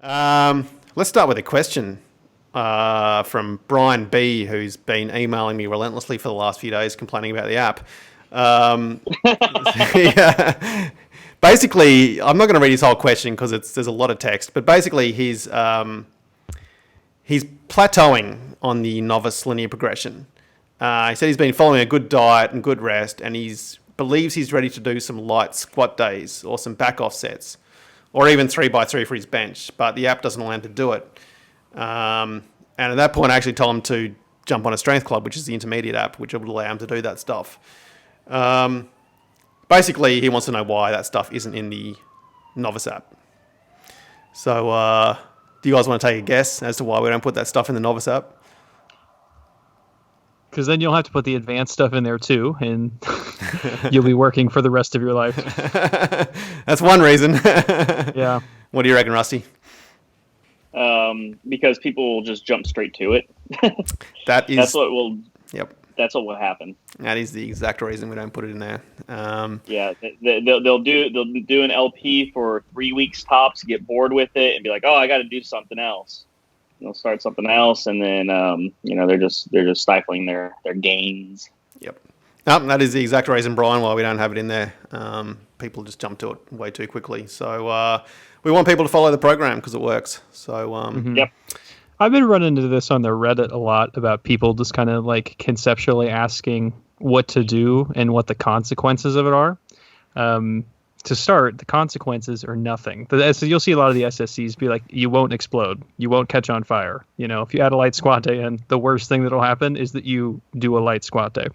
Let's start with a question from Brian B, who's been emailing me relentlessly for the last few days complaining about the app. Yeah. Basically, I'm not going to read his whole question because there's a lot of text, but basically he's plateauing on the novice linear progression. He said he's been following a good diet and good rest, and believes he's ready to do some light squat days or some back offsets, or even 3x3 for his bench, but the app doesn't allow him to do it. And at that point, I actually told him to jump on a strength club, which is the intermediate app, which would allow him to do that stuff. Basically, he wants to know why that stuff isn't in the novice app. So, do you guys want to take a guess as to why we don't put that stuff in the novice app? Because then you'll have to put the advanced stuff in there too, and you'll be working for the rest of your life. That's one reason. Yeah. What do you reckon, Rusty? Because people will just jump straight to it. That's what will. Yep. That's what will happen. That is the exact reason we don't put it in there. Yeah, they'll do an LP for 3 weeks tops, get bored with it, and be like, "Oh, I got to do something else." And they'll start something else, and then they're just stifling their gains. Yep. That is the exact reason, Brian, why we don't have it in there. People just jump to it way too quickly. So we want people to follow the program because it works. So Yep. I've been running into this on the Reddit a lot about people just kind of like conceptually asking what to do and what the consequences of it are. To start, the consequences are nothing. So you'll see a lot of the SSCs be like, you won't explode. You won't catch on fire. If you add a light squat day in, the worst thing that'll happen is that you do a light squat day.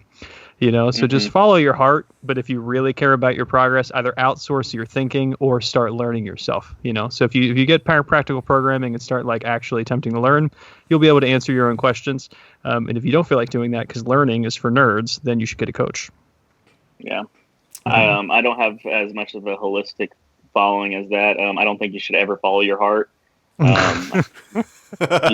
So just follow your heart. But if you really care about your progress, either outsource your thinking or start learning yourself. So if you get practical programming and start like actually attempting to learn, you'll be able to answer your own questions. And if you don't feel like doing that because learning is for nerds, then you should get a coach. Yeah. I don't have as much of a holistic following as that. I don't think you should ever follow your heart. You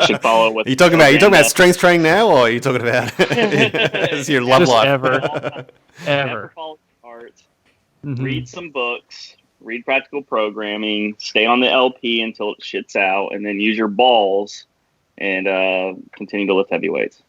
should follow what. Are you talking about strength training now, or are you talking about it's your love life? Ever follow your heart. Mm-hmm. Read some books. Read practical programming. Stay on the LP until it shits out, and then use your balls and continue to lift heavy weights.